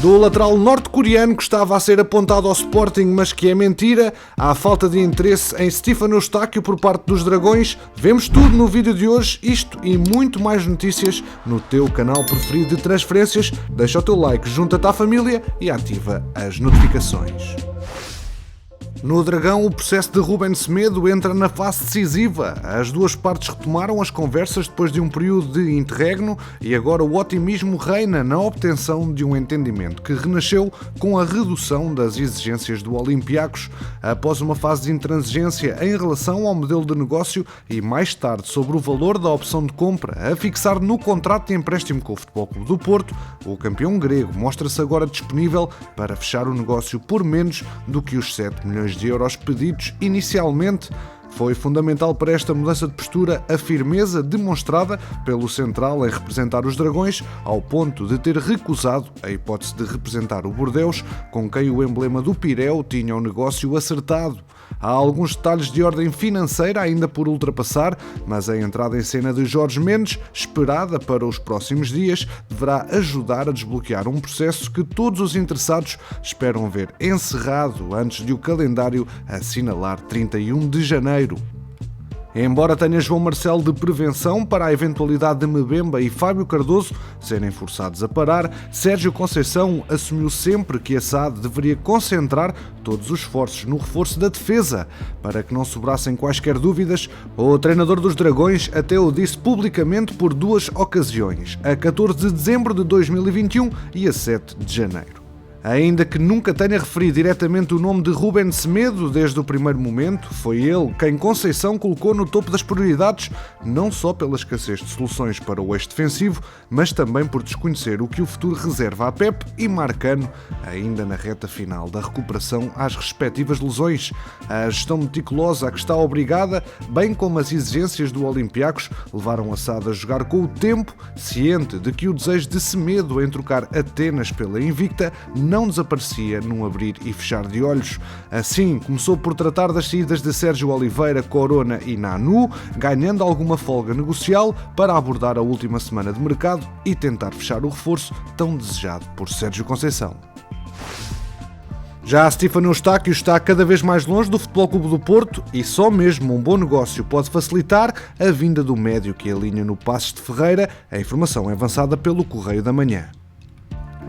Do lateral norte-coreano que estava a ser apontado ao Sporting, mas que é mentira, à falta de interesse em Stefano Eustáquio por parte dos Dragões, vemos tudo no vídeo de hoje, isto e muito mais notícias no teu canal preferido de transferências. Deixa o teu like, junta-te à família e ativa as notificações. No Dragão, o processo de Ruben Semedo entra na fase decisiva. As duas partes retomaram as conversas depois de um período de interregno e agora o otimismo reina na obtenção de um entendimento que renasceu com a redução das exigências do Olympiacos após uma fase de intransigência em relação ao modelo de negócio e mais tarde sobre o valor da opção de compra a fixar no contrato de empréstimo com o Futebol Clube do Porto. O campeão grego mostra-se agora disponível para fechar o negócio por menos do que os 7 milhões de euros pedidos inicialmente. Foi fundamental para esta mudança de postura a firmeza demonstrada pelo central em representar os Dragões, ao ponto de ter recusado a hipótese de representar o Bordeaux, com quem o emblema do Pireu tinha o negócio acertado. Há alguns detalhes de ordem financeira ainda por ultrapassar, mas a entrada em cena de Jorge Mendes, esperada para os próximos dias, deverá ajudar a desbloquear um processo que todos os interessados esperam ver encerrado antes de o calendário assinalar 31 de janeiro. Embora tenha João Marcelo de prevenção para a eventualidade de Mbemba e Fábio Cardoso serem forçados a parar, Sérgio Conceição assumiu sempre que a SAD deveria concentrar todos os esforços no reforço da defesa. Para que não sobrassem quaisquer dúvidas, o treinador dos Dragões até o disse publicamente por duas ocasiões, a 14 de dezembro de 2021 e a 7 de janeiro. Ainda que nunca tenha referido diretamente o nome de Ruben Semedo desde o primeiro momento, foi ele quem Conceição colocou no topo das prioridades, não só pela escassez de soluções para o eixo defensivo, mas também por desconhecer o que o futuro reserva a Pep e Marcano, ainda na reta final da recuperação às respectivas lesões. A gestão meticulosa a que está obrigada, bem como as exigências do Olympiacos, levaram a SAD a jogar com o tempo, ciente de que o desejo de Semedo em trocar Atenas pela Invicta não desaparecia num abrir e fechar de olhos. Assim, começou por tratar das saídas de Sérgio Oliveira, Corona e Nanu, ganhando alguma folga negocial para abordar a última semana de mercado e tentar fechar o reforço tão desejado por Sérgio Conceição. Já Stefano Eustáquio está cada vez mais longe do Futebol Clube do Porto e só mesmo um bom negócio pode facilitar a vinda do médio que alinha no Passos de Ferreira. A informação é avançada pelo Correio da Manhã.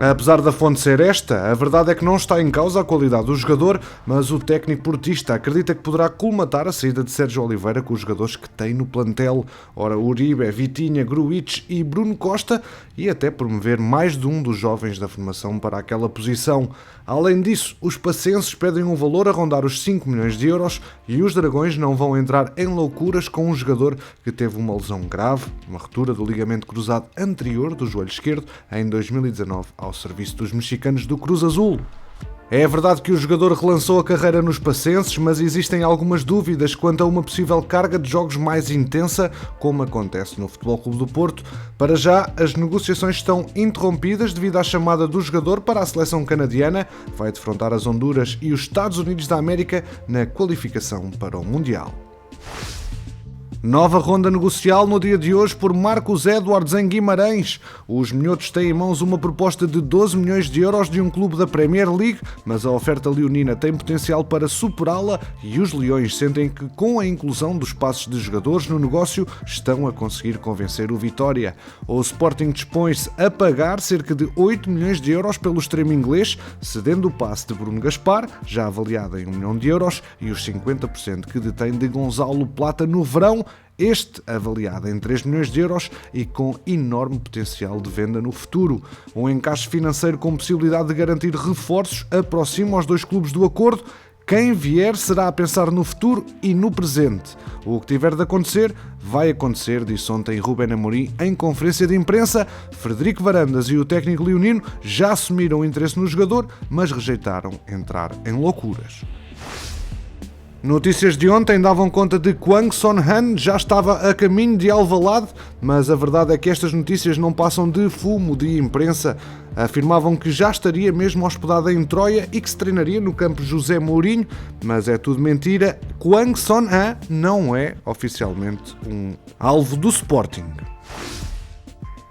Apesar da fonte ser esta, a verdade é que não está em causa a qualidade do jogador, mas o técnico portista acredita que poderá colmatar a saída de Sérgio Oliveira com os jogadores que tem no plantel, ora Uribe, Vitinha, Gruitch e Bruno Costa, e até promover mais de um dos jovens da formação para aquela posição. Além disso, os pacenses pedem um valor a rondar os 5 milhões de euros e os Dragões não vão entrar em loucuras com um jogador que teve uma lesão grave, uma ruptura do ligamento cruzado anterior do joelho esquerdo em 2019 ao serviço dos mexicanos do Cruz Azul. É verdade que o jogador relançou a carreira nos pacenses, mas existem algumas dúvidas quanto a uma possível carga de jogos mais intensa, como acontece no Futebol Clube do Porto. Para já, as negociações estão interrompidas devido à chamada do jogador para a seleção canadiana, vai defrontar as Honduras e os Estados Unidos da América na qualificação para o Mundial. Nova ronda negocial no dia de hoje por Marcos Edwards em Guimarães. Os minhotos têm em mãos uma proposta de 12 milhões de euros de um clube da Premier League, mas a oferta leonina tem potencial para superá-la e os leões sentem que com a inclusão dos passos de jogadores no negócio estão a conseguir convencer o Vitória. O Sporting dispõe-se a pagar cerca de 8 milhões de euros pelo extremo inglês, cedendo o passe de Bruno Gaspar, já avaliado em 1 milhão de euros, e os 50% que detém de Gonzalo Plata no verão, este avaliado em 3 milhões de euros e com enorme potencial de venda no futuro. Um encaixe financeiro com possibilidade de garantir reforços aproxima os dois clubes do acordo. Quem vier será a pensar no futuro e no presente. O que tiver de acontecer, vai acontecer, disse ontem Ruben Amorim em conferência de imprensa. Frederico Varandas e o técnico leonino já assumiram o interesse no jogador, mas rejeitaram entrar em loucuras. Notícias de ontem davam conta de Kwang Son-han já estava a caminho de Alvalade, mas a verdade é que estas notícias não passam de fumo de imprensa. Afirmavam que já estaria mesmo hospedado em Troia e que se treinaria no campo José Mourinho, mas é tudo mentira. Kwang Son-han não é oficialmente um alvo do Sporting.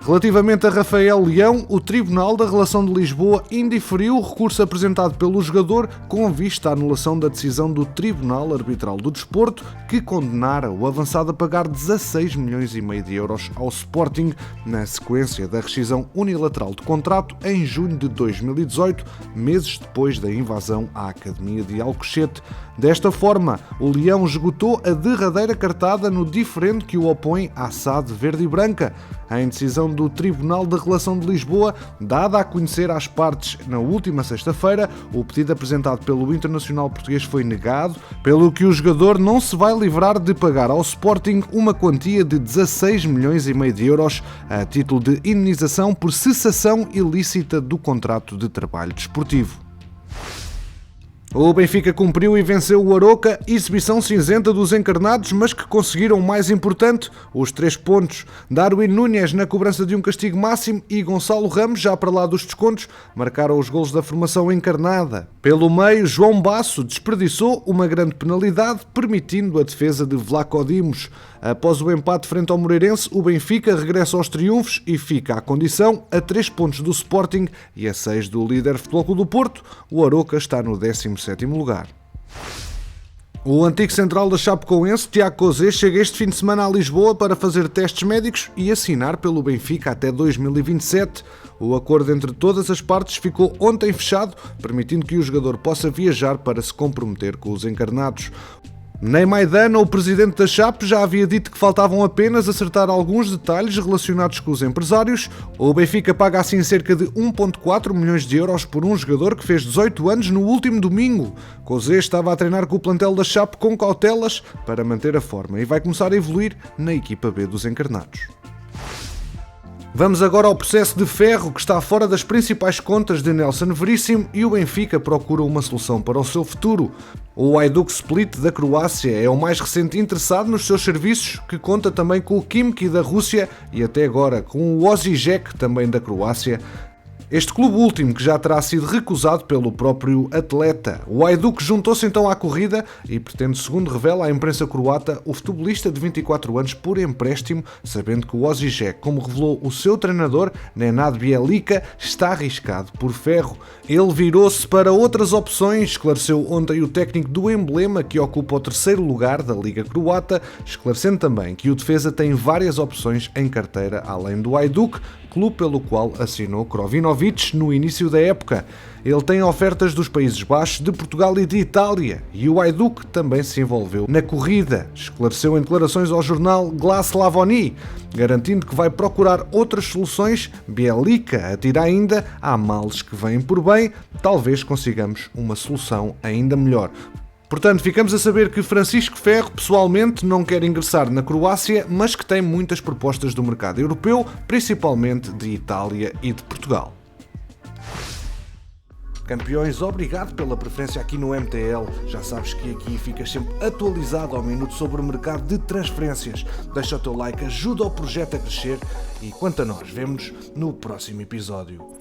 Relativamente a Rafael Leão, o Tribunal da Relação de Lisboa indiferiu o recurso apresentado pelo jogador com vista à anulação da decisão do Tribunal Arbitral do Desporto, que condenara o avançado a pagar 16,5 milhões de euros ao Sporting na sequência da rescisão unilateral de contrato em junho de 2018, meses depois da invasão à Academia de Alcochete. Desta forma, o Leão esgotou a derradeira cartada no diferendo que o opõe à SAD verde e branca. Em decisão do Tribunal da Relação de Lisboa, dada a conhecer às partes na última sexta-feira, o pedido apresentado pelo Internacional Português foi negado, pelo que o jogador não se vai livrar de pagar ao Sporting uma quantia de 16,5 milhões de euros a título de indenização por cessação ilícita do contrato de trabalho desportivo. O Benfica cumpriu e venceu o Aroca, exibição cinzenta dos encarnados, mas que conseguiram o mais importante, os 3 pontos. Darwin Núñez na cobrança de um castigo máximo e Gonçalo Ramos, já para lá dos descontos, marcaram os golos da formação encarnada. Pelo meio, João Basso desperdiçou uma grande penalidade, permitindo a defesa de Vlaco Dimos. Após o empate frente ao Moreirense, o Benfica regressa aos triunfos e fica à condição a 3 pontos do Sporting e a 6 do líder Futebol Clube do Porto. O Aroca está no 17º lugar. O antigo central da Chapecoense, Tiago Cozé, chega este fim de semana a Lisboa para fazer testes médicos e assinar pelo Benfica até 2027. O acordo entre todas as partes ficou ontem fechado, permitindo que o jogador possa viajar para se comprometer com os encarnados. Ney Maidana, o presidente da Chape, já havia dito que faltavam apenas acertar alguns detalhes relacionados com os empresários. O Benfica paga assim cerca de 1,4 milhões de euros por um jogador que fez 18 anos no último domingo. Cozé estava a treinar com o plantel da Chape com cautelas para manter a forma e vai começar a evoluir na equipa B dos encarnados. Vamos agora ao processo de Ferro, que está fora das principais contas de Nelson Veríssimo, e o Benfica procura uma solução para o seu futuro. O Hajduk Split da Croácia é o mais recente interessado nos seus serviços, que conta também com o Khimki da Rússia e até agora com o Osijek, também da Croácia. Este clube último que já terá sido recusado pelo próprio atleta. O Hajduk juntou-se então à corrida e pretende, segundo revela a imprensa croata, o futebolista de 24 anos por empréstimo, sabendo que o Osijek, como revelou o seu treinador, Nenad Bjelica, está arriscado por Ferro. Ele virou-se para outras opções, esclareceu ontem o técnico do Emblema, que ocupa o 3º lugar da Liga Croata, esclarecendo também que o defesa tem várias opções em carteira além do Hajduk, clube pelo qual assinou Krovinovic no início da época. Ele tem ofertas dos Países Baixos, de Portugal e de Itália, e o Hajduk também se envolveu na corrida, esclareceu em declarações ao jornal Glas Slavoni, garantindo que vai procurar outras soluções. Bjelica atira ainda: há males que vêm por bem, talvez consigamos uma solução ainda melhor. Portanto, ficamos a saber que Francisco Ferro pessoalmente não quer ingressar na Croácia, mas que tem muitas propostas do mercado europeu, principalmente de Itália e de Portugal. Campeões, obrigado pela preferência aqui no MTL. Já sabes que aqui ficas sempre atualizado ao minuto sobre o mercado de transferências. Deixa o teu like, ajuda o projeto a crescer e quanto a nós, vemo-nos no próximo episódio.